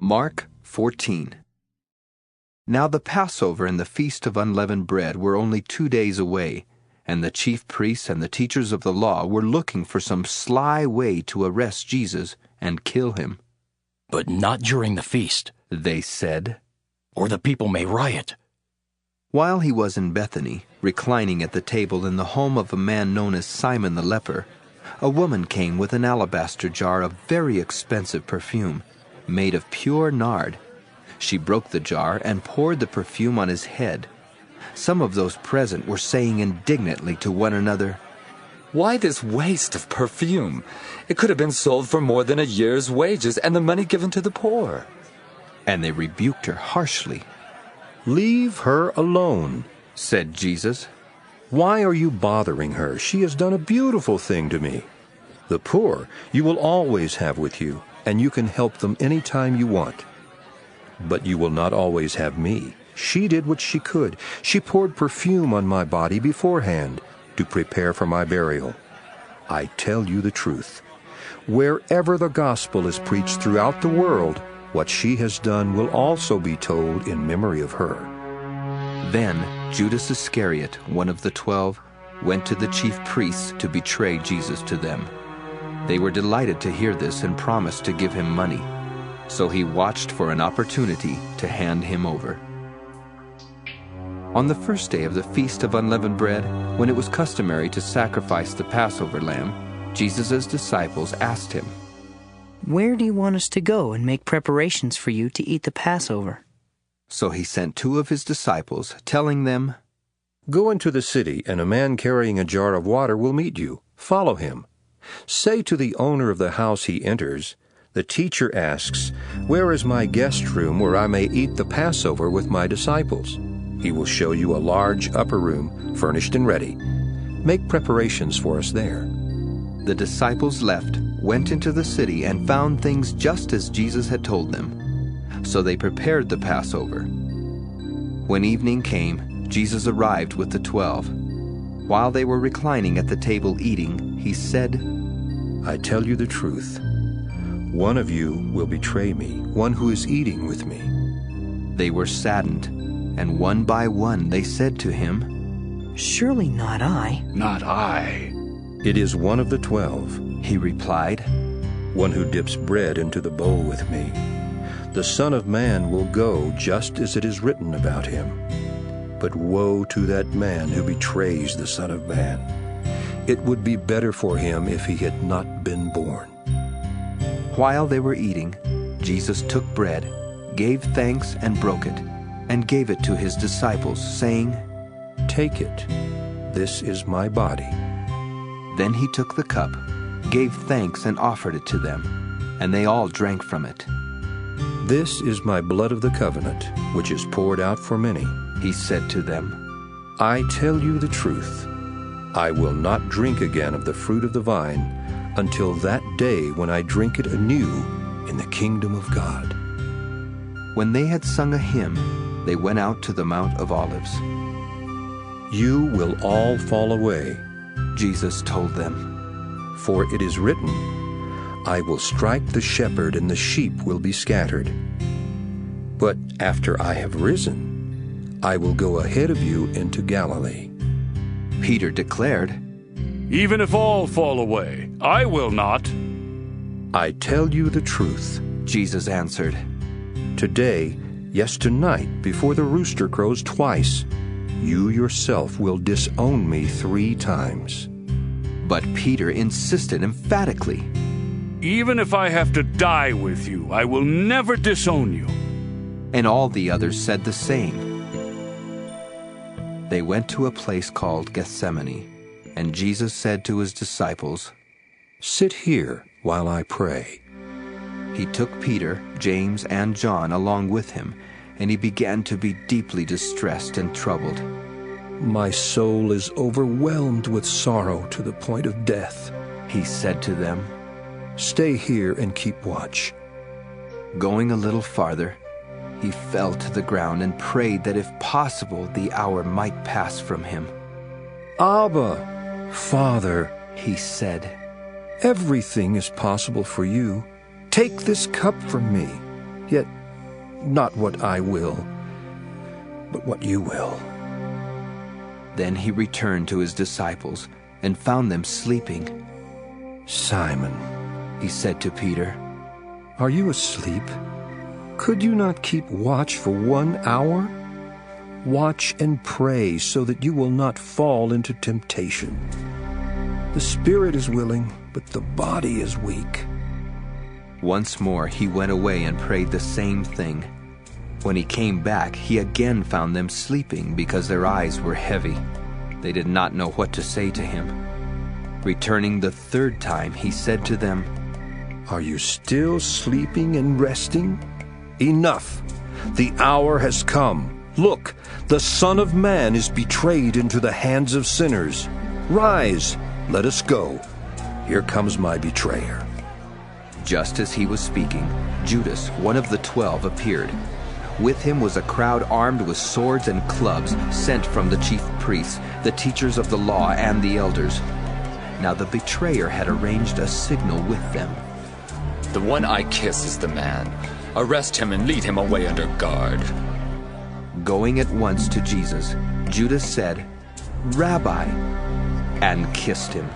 Mark 14. Now the Passover and the Feast of Unleavened Bread were only 2 days away, and the chief priests and the teachers of the law were looking for some sly way to arrest Jesus and kill him. But not during the feast, They said. or the people may riot. While he was in Bethany, reclining at the table in the home of a man known as Simon the leper, a woman came with an alabaster jar of very expensive perfume, made of pure nard. She broke the jar and poured the perfume on his head. Some of those present were saying indignantly to one another, "Why this waste of perfume? It could have been sold for more than a year's wages and the money given to the poor." and they rebuked her harshly. "Leave her alone," Said Jesus, "Why are you bothering her? She has done a beautiful thing to me. The poor you will always have with you, and you can help them any time you want. But you will not always have me. She did what she could. She poured perfume on my body beforehand to prepare for my burial. I tell you the truth. Wherever the gospel is preached throughout the world, what she has done will also be told in memory of her." Then Judas Iscariot, one of the 12, went to the chief priests to betray Jesus to them. They were delighted to hear this and promised to give him money. So he watched for an opportunity to hand him over. On the first day of the Feast of Unleavened Bread, when it was customary to sacrifice the Passover lamb, Jesus' disciples asked him, "Where do you want us to go and make preparations for you to eat the Passover?" So he sent 2 of his disciples, telling them, "Go into the city, and a man carrying a jar of water will meet you. Follow him. Say to the owner of the house he enters, 'The teacher asks, where is my guest room where I may eat the Passover with my disciples?' He will show you a large upper room, furnished and ready. Make preparations for us there." The disciples left, went into the city, and found things just as Jesus had told them. So they prepared the Passover. When evening came, Jesus arrived with the 12. While they were reclining at the table eating, he said, "I tell you the truth. One of you will betray me, one who is eating with me." They were saddened, and one by one they said to him, "Surely not I." Not I. "It is one of the 12, He replied. one who dips bread into the bowl with me. The Son of Man will go just as it is written about him. But woe to that man who betrays the Son of Man. It would be better for him if he had not been born." While they were eating, Jesus took bread, gave thanks and broke it, and gave it to his disciples, saying, "Take it. This is my body." Then he took the cup, gave thanks and offered it to them, and they all drank from it. "This is my blood of the covenant, which is poured out for many. He said to them, I tell you the truth. I will not drink again of the fruit of the vine until that day when I drink it anew in the kingdom of God." When they had sung a hymn, they went out to the Mount of Olives. "You will all fall away," Jesus told them, for it is written, "I will strike the shepherd and the sheep will be scattered." But after I have risen, I will go ahead of you into Galilee." Peter declared, Even if all fall away, I will not. "I tell you the truth. Jesus answered, Today, yes, tonight, before the rooster crows twice, you yourself will disown me 3 times. But Peter insisted emphatically, Even if I have to die with you, I will never disown you. and all the others said the same. They went to a place called Gethsemane, and Jesus said to his disciples, Sit here while I pray." He took Peter, James, and John along with him, and he began to be deeply distressed and troubled. "My soul is overwhelmed with sorrow to the point of death. He said to them. Stay here and keep watch." Going a little farther, he fell to the ground and prayed that if possible the hour might pass from him. "Abba, Father," He said, "everything is possible for you. Take this cup from me. Yet not what I will, but what you will." Then he returned to his disciples and found them sleeping. "Simon," He said to Peter, "are you asleep? Could you not keep watch for 1 hour? Watch and pray so that you will not fall into temptation. The spirit is willing, but the body is weak." Once more he went away and prayed the same thing. When he came back, he again found them sleeping because their eyes were heavy. They did not know what to say to him. Returning the third time, he said to them, "Are you still sleeping and resting? Enough! The hour has come. Look, the Son of Man is betrayed into the hands of sinners. Rise, let us go. Here comes my betrayer." Just as he was speaking, Judas, one of the 12, appeared. With him was a crowd armed with swords and clubs, sent from the chief priests, the teachers of the law, and the elders. Now the betrayer had arranged a signal with them. "The one I kiss is the man. Arrest him and lead him away under guard." Going at once to Jesus, Judas said, "Rabbi," and kissed him.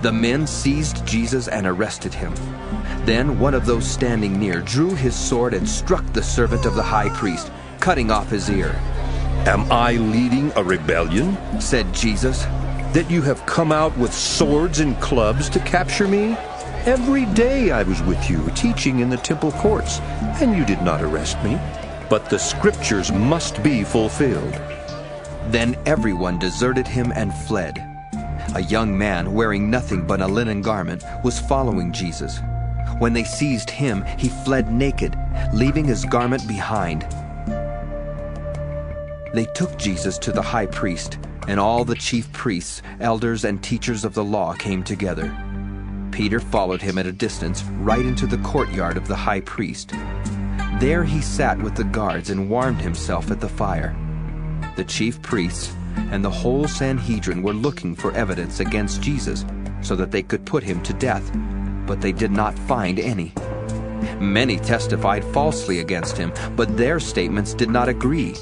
The men seized Jesus and arrested him. Then one of those standing near drew his sword and struck the servant of the high priest, cutting off his ear. "Am I leading a rebellion?" Said Jesus. "That you have come out with swords and clubs to capture me? Every day I was with you, teaching in the temple courts, and you did not arrest me. But the scriptures must be fulfilled." Then everyone deserted him and fled. A young man wearing nothing but a linen garment was following Jesus. When they seized him, he fled naked, leaving his garment behind. They took Jesus to the high priest, and all the chief priests, elders, and teachers of the law came together. Peter followed him at a distance, right into the courtyard of the high priest. There he sat with the guards and warmed himself at the fire. The chief priests and the whole Sanhedrin were looking for evidence against Jesus so that they could put him to death, but they did not find any. Many testified falsely against him, but their statements did not agree.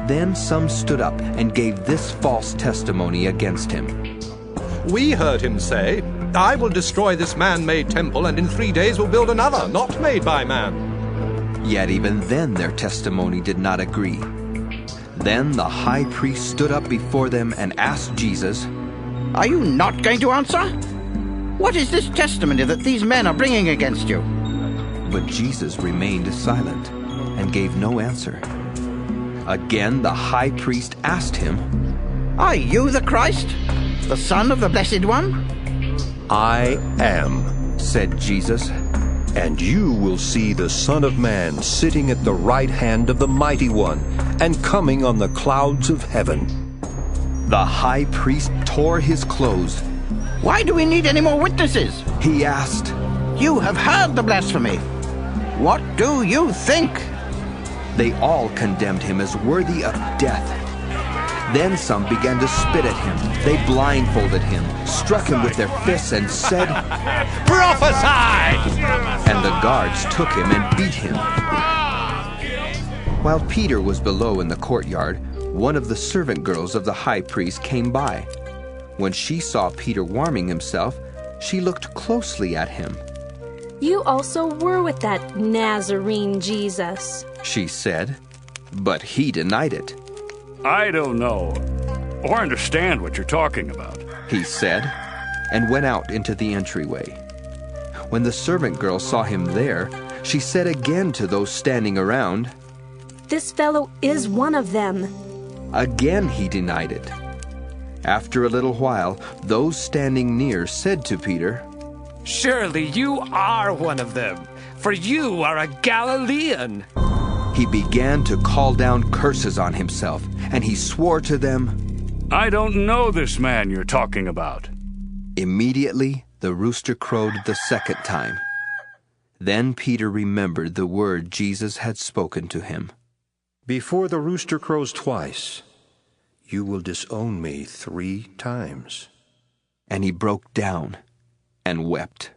Then some stood up and gave this false testimony against him. "We heard him say, 'I will destroy this man-made temple, and in 3 days will build another, not made by man.'" Yet even then their testimony did not agree. Then the high priest stood up before them and asked Jesus, "Are you not going to answer? What is this testimony that these men are bringing against you?" But Jesus remained silent and gave no answer. Again the high priest asked him, "Are you the Christ, the Son of the Blessed One?" "I am," said Jesus. "and you will see the Son of Man sitting at the right hand of the Mighty One and coming on the clouds of heaven." The high priest tore his clothes. "Why do we need any more witnesses?" He asked. "You have heard the blasphemy. What do you think?" They all condemned him as worthy of death. Then some began to spit at him. They blindfolded him, struck him with their fists, and said, "Prophesy!" And the guards took him and beat him. While Peter was below in the courtyard, one of the servant girls of the high priest came by. When she saw Peter warming himself, she looked closely at him. "You also were with that Nazarene Jesus," she said, but he denied it. I don't know or understand what you're talking about. He said, and went out into the entryway. When the servant girl saw him there, she said again to those standing around, "This fellow is one of them." Again he denied it. After a little while, those standing near said to Peter, "Surely you are one of them, for you are a Galilean." He began to call down curses on himself, and he swore to them, I don't know this man you're talking about. Immediately the rooster crowed the second time. Then Peter remembered the word Jesus had spoken to him. "Before the rooster crows twice, you will disown me 3 times. And he broke down and wept.